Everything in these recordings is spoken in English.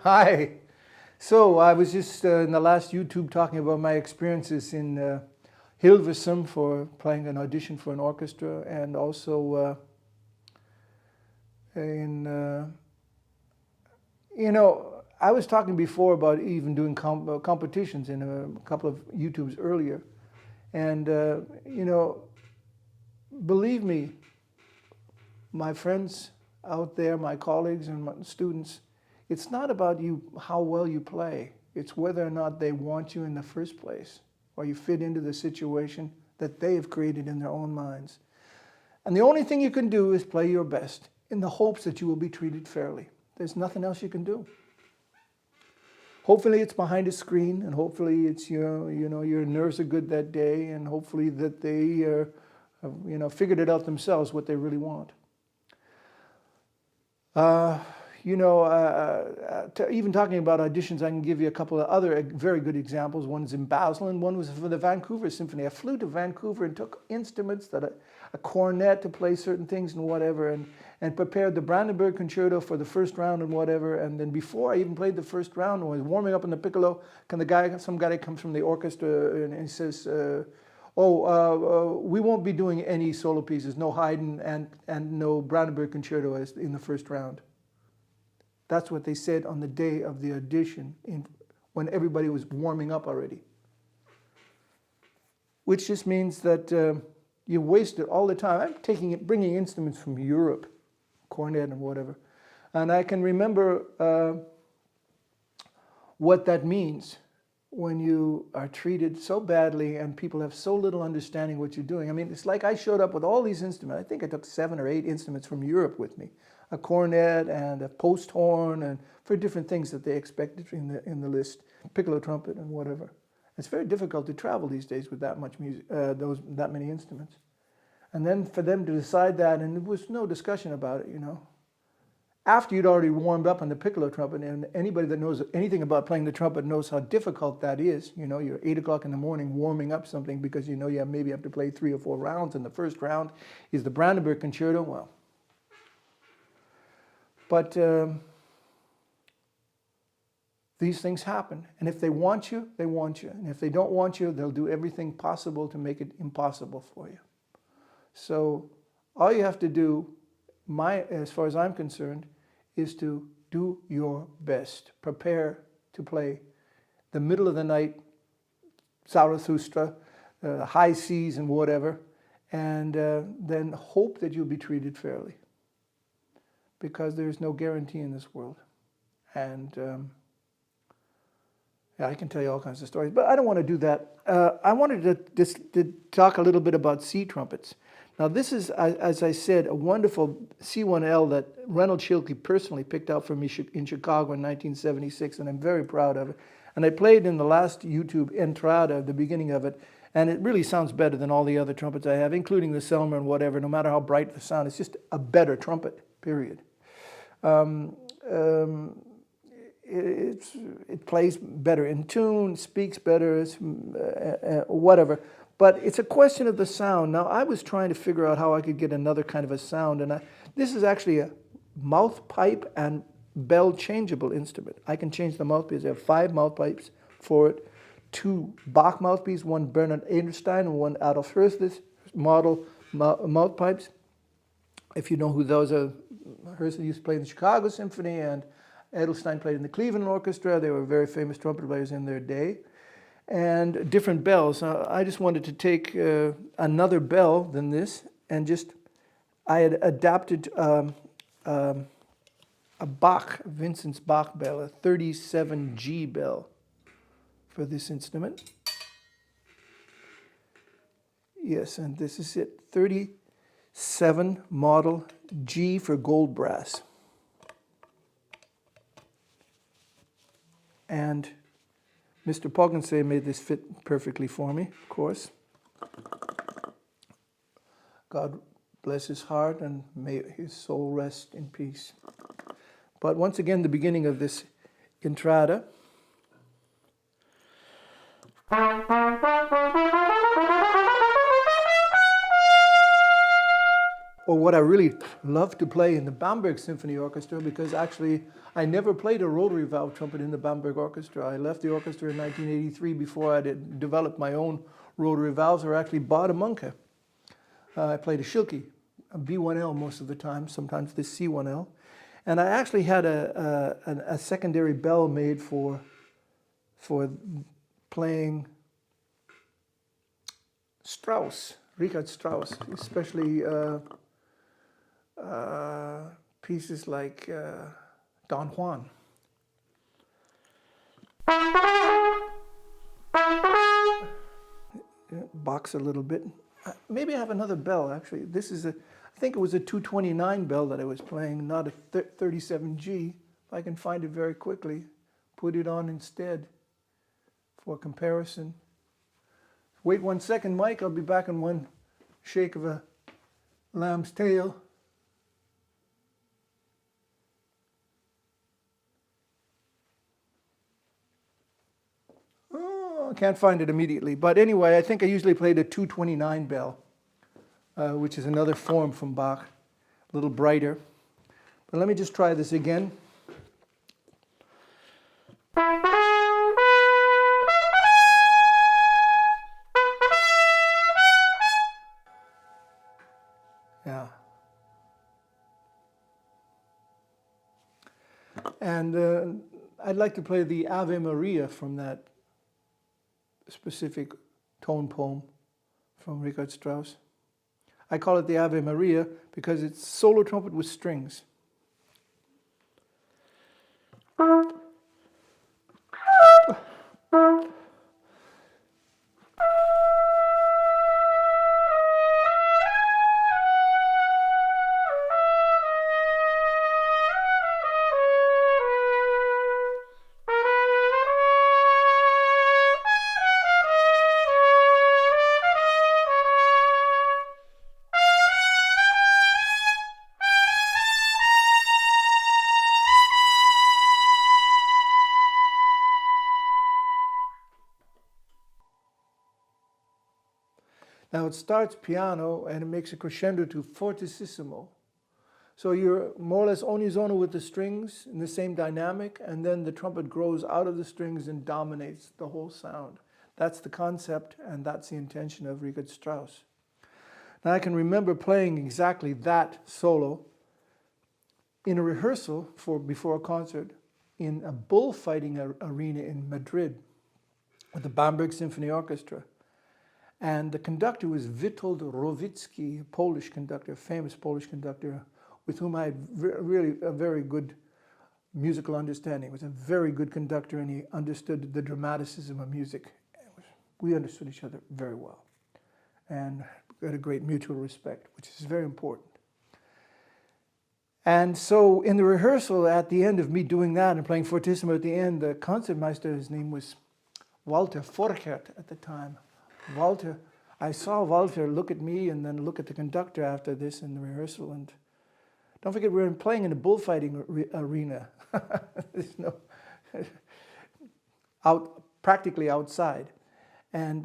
Hi. So I was just in the last YouTube talking about my experiences in Hilversum for playing an audition for an orchestra, and also I was talking before about even doing competitions in a couple of YouTubes earlier, and believe me, my friends out there, my colleagues and my students, it's not about you, how well you play. It's whether or not they want you in the first place, or you fit into the situation that they have created in their own minds. And the only thing you can do is play your best in the hopes that you will be treated fairly. There's nothing else you can do. Hopefully it's behind a screen, and hopefully it's your nerves are good that day, and hopefully that they figured it out themselves what they really want. Even talking about auditions, I can give you a couple of other very good examples. One's in Basel, and one was for the Vancouver Symphony. I flew to Vancouver and took instruments, a cornet to play certain things and whatever, and prepared the Brandenburg Concerto for the first round and whatever. And then before I even played the first round, when I was warming up on the piccolo, some guy comes from the orchestra and he says, we won't be doing any solo pieces, no Haydn and no Brandenburg Concerto as in the first round. That's what they said on the day of the audition, when everybody was warming up already. Which just means that you wasted all the time. I'm bringing instruments from Europe, cornet and whatever. And I can remember what that means when you are treated so badly and people have so little understanding what you're doing. I mean, it's like I showed up with all these instruments. I think I took 7 or 8 instruments from Europe with me. A cornet and a post horn, and for different things that they expected in the list, piccolo, trumpet, and whatever. It's very difficult to travel these days with that much music, that many instruments. And then for them to decide that, and there was no discussion about it, After you'd already warmed up on the piccolo trumpet, and anybody that knows anything about playing the trumpet knows how difficult that is. You're 8 o'clock in the morning warming up something because you maybe have to play 3 or 4 rounds, and the first round is the Brandenburg Concerto. Well, but these things happen. And if they want you, they want you. And if they don't want you, they'll do everything possible to make it impossible for you. So all you have to do, as far as I'm concerned, is to do your best. Prepare to play the middle of the night, Zarathustra, high seas and whatever, and then hope that you'll be treated fairly. Because there's no guarantee in this world. And I can tell you all kinds of stories, but I don't want to do that. I wanted to talk a little bit about C trumpets. Now this is, as I said, a wonderful C1L that Reynold Schilke personally picked out for me in Chicago in 1976, and I'm very proud of it. And I played in the last YouTube Entrada, the beginning of it, and it really sounds better than all the other trumpets I have, including the Selmer and whatever, no matter how bright the sound. It's just a better trumpet, period. It plays better in tune, speaks better, whatever. But it's a question of the sound. Now, I was trying to figure out how I could get another kind of a sound, and this is actually a mouth pipe and bell changeable instrument. I can change the mouthpiece. I have 5 mouth pipes for it, 2 Bach mouthpieces, 1 Bernard Edelstein and 1 Adolf Hirsch's model mouth pipes. If you know who those are, Hirsch used to play in the Chicago Symphony, and Edelstein played in the Cleveland Orchestra. They were very famous trumpet players in their day. And different bells. I just wanted to take another bell than this, and I had adapted a Vincent's Bach bell, a 37G bell for this instrument. Yes, and this is it, 37 model G for gold brass. And Mr. Poggensay made this fit perfectly for me, of course. God bless his heart, and may his soul rest in peace. But once again, the beginning of this Entrada. or what I really love to play in the Bamberg Symphony Orchestra, because actually I never played a rotary valve trumpet in the Bamberg Orchestra. I left the orchestra in 1983 before I had developed my own rotary valves, or actually bought a Munke. I played a Schilke, a B1L most of the time, sometimes the C1L. And I actually had a secondary bell made for playing Strauss, Richard Strauss, especially pieces like Don Juan. Box a little bit. Maybe I have another bell, actually. This is I think it was a 229 bell that I was playing, not a 37G. If I can find it very quickly, put it on instead for comparison. Wait 1 second, Mike. I'll be back in one shake of a lamb's tail. Oh, I can't find it immediately. But anyway, I think I usually played a 229 bell, which is another form from Bach, a little brighter. But let me just try this again. Yeah. And I'd like to play the Ave Maria from that specific tone poem from Richard Strauss. I call it the Ave Maria because it's solo trumpet with strings. Now it starts piano and it makes a crescendo to fortissimo. So you're more or less unisono with the strings in the same dynamic, and then the trumpet grows out of the strings and dominates the whole sound. That's the concept, and that's the intention of Richard Strauss. Now I can remember playing exactly that solo in a rehearsal before a concert in a bullfighting arena in Madrid with the Bamberg Symphony Orchestra. And the conductor was Witold Rowicki, a Polish conductor, a famous Polish conductor, with whom I had really a very good musical understanding. He was a very good conductor, and he understood the dramaticism of music. We understood each other very well, and we had a great mutual respect, which is very important. And so in the rehearsal, at the end of me doing that and playing fortissimo at the end, the concertmeister, his name was Walter Forchert at the time. I saw Walter look at me and then look at the conductor after this in the rehearsal. And don't forget, we were playing in a bullfighting arena. There's no practically outside. And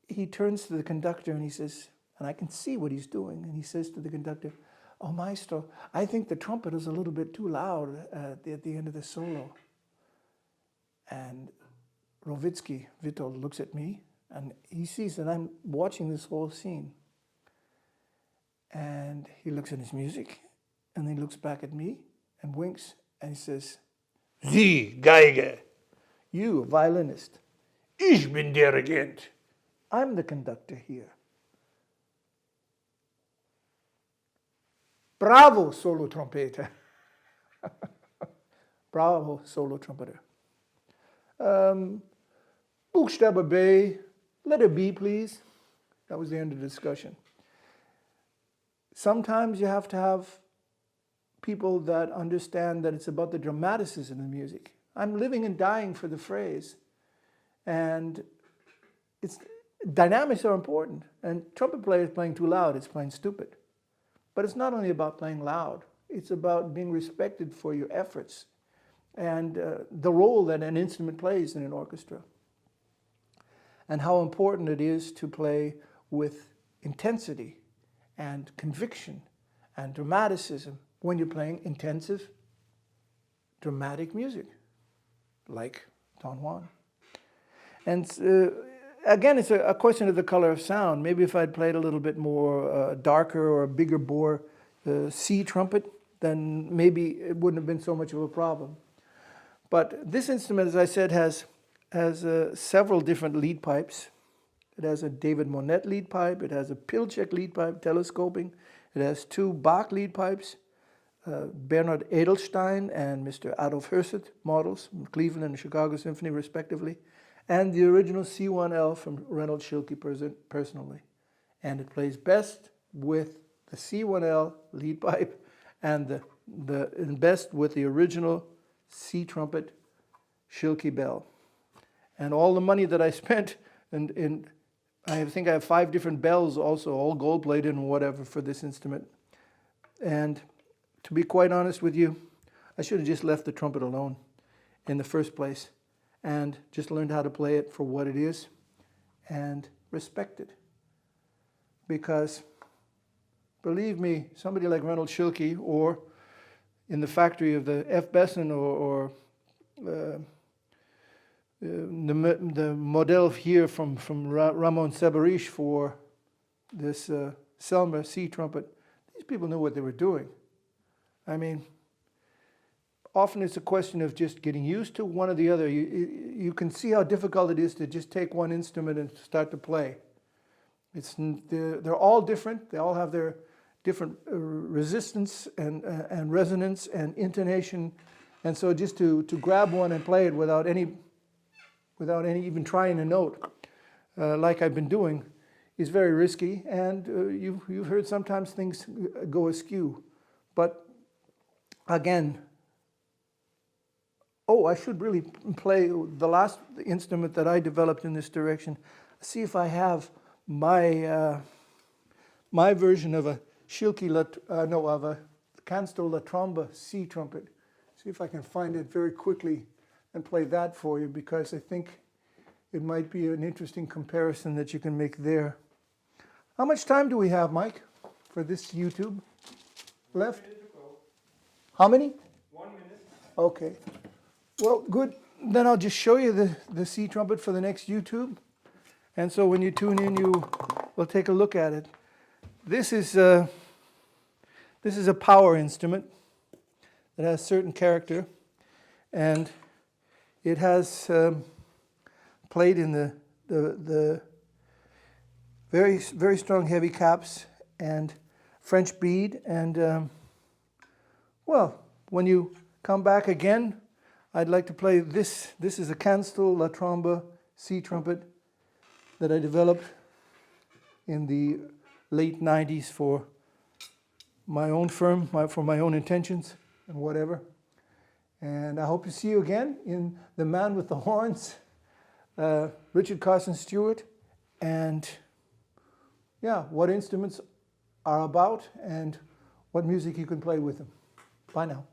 he turns to the conductor and he says, and I can see what he's doing, and he says to the conductor, "Oh, maestro, I think the trumpet is a little bit too loud at the end of the solo." And Rowicki, Witold, looks at me, and he sees that I'm watching this whole scene. And he looks at his music, and then he looks back at me and winks, and he says, "Sie, Geige, you, violinist. Ich bin Dirigent. I'm the conductor here. Bravo, solo trompeter." Bravo, solo trumpeter. Buchstabe B, letter B, please. That was the end of the discussion. Sometimes you have to have people that understand that it's about the dramaticism of music. I'm living and dying for the phrase. And dynamics are important. And trumpet players playing too loud, it's playing stupid. But it's not only about playing loud. It's about being respected for your efforts and the role that an instrument plays in an orchestra. And how important it is to play with intensity and conviction and dramaticism when you're playing intensive, dramatic music, like Don Juan. And again, it's a question of the color of sound. Maybe if I'd played a little bit more darker or a bigger bore C trumpet, then maybe it wouldn't have been so much of a problem. But this instrument, as I said, has several different lead pipes. It has a David Monet lead pipe. It has a Pilczek lead pipe, telescoping. It has two Bach lead pipes, Bernard Edelstein and Mr. Adolf Hirsut models from Cleveland and Chicago Symphony, respectively, and the original C1L from Reynold Schilke personally. And it plays best with the C1L lead pipe and best with the original C trumpet Schilke bell. And all the money that I spent, and I think I have 5 different bells also, all gold plated and whatever for this instrument. And to be quite honest with you, I should have just left the trumpet alone in the first place and just learned how to play it for what it is and respect it. Because, believe me, somebody like Reynold Schilke, or in the factory of the F. Besson, or the model here from Ramon Seberich for this Selmer C trumpet, these people knew what they were doing. I mean, often it's a question of just getting used to one or the other. You can see how difficult it is to just take one instrument and start to play. They're all different. They all have their different resistance and resonance and intonation. And so just to grab one and play it without any even trying a note, like I've been doing, is very risky. And you've heard sometimes things go askew. But again, I should really play the last instrument that I developed in this direction. See if I have my my version of a of a Cansto La Tromba C trumpet. See if I can find it very quickly and play that for you, because I think it might be an interesting comparison that you can make there. How much time do we have, Mike, for this YouTube left? 1 minute to go. How many? 1 minute. Okay. Well, good. Then I'll just show you the C trumpet for the next YouTube. And so when you tune in, you will take a look at it. This is a power instrument that has certain character, and it has played in the very, very strong heavy caps and French bead. And well, when you come back again, I'd like to play this. This is a Cansto La Tromba C trumpet that I developed in the late 90s for my own firm, for my own intentions and whatever. And I hope to see you again in The Man with the Horns, Richard Carson Steuart, and yeah, what instruments are about and what music you can play with them. Bye now.